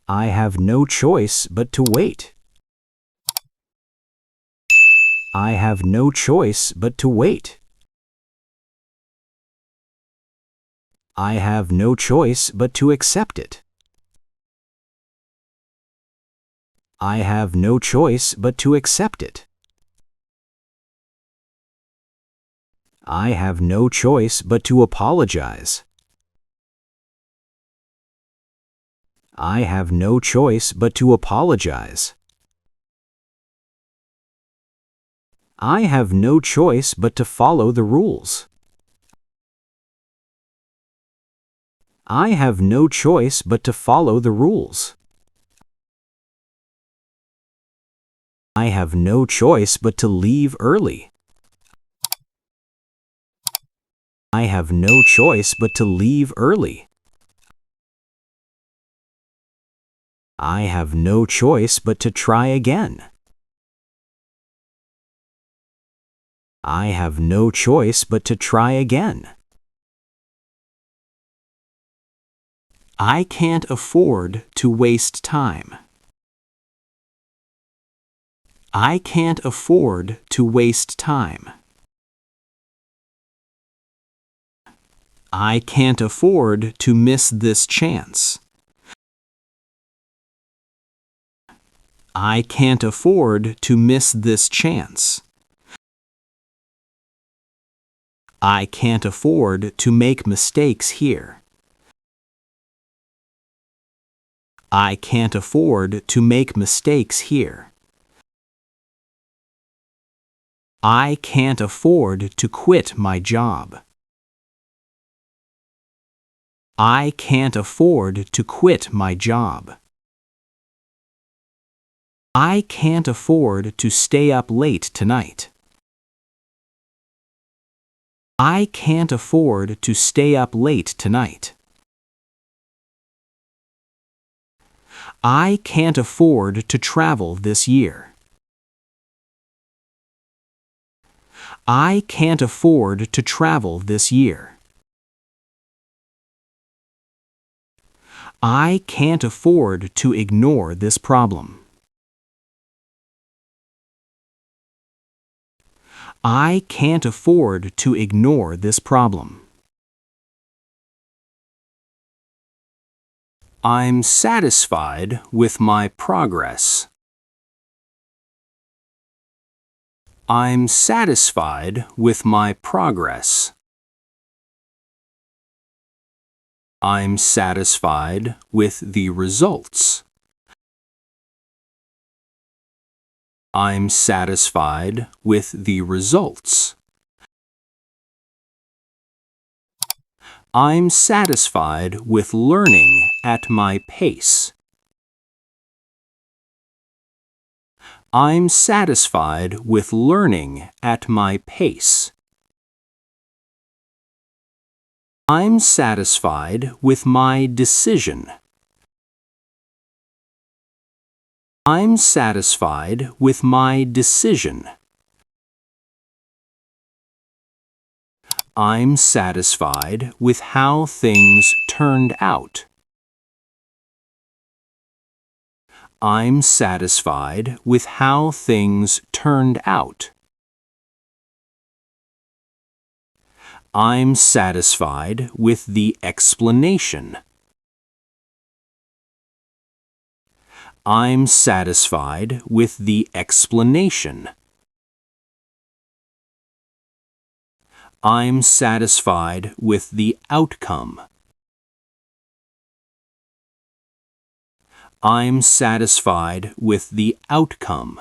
I have no choice but to wait. I have no choice but to wait. I have no choice but to accept it. I have no choice but to accept it. I have no choice but to apologize. I have no choice but to apologize. I have no choice but to follow the rules. I have no choice but to follow the rules. I have no choice but to leave early. I have no choice but to leave early. I have no choice but to try again. I have no choice but to try again. I can't afford to waste time. I can't afford to waste time. I can't afford to miss this chance. I can't afford to miss this chance. I can't afford to make mistakes here. I can't afford to make mistakes here. I can't afford to quit my job. I can't afford to quit my job. I can't afford to stay up late tonight. I can't afford to stay up late tonight. I can't afford to travel this year. I can't afford to travel this year. I can't afford to ignore this problem. I can't afford to ignore this problem. I'm satisfied with my progress. I'm satisfied with my progress. I'm satisfied with the results. I'm satisfied with the results. I'm satisfied with learning at my pace. I'm satisfied with learning at my pace. I'm satisfied with my decision. I'm satisfied with my decision. I'm satisfied with how things turned out. I'm satisfied with how things turned out. I'm satisfied with the explanation. I'm satisfied with the explanation. I'm satisfied with the outcome. I'm satisfied with the outcome.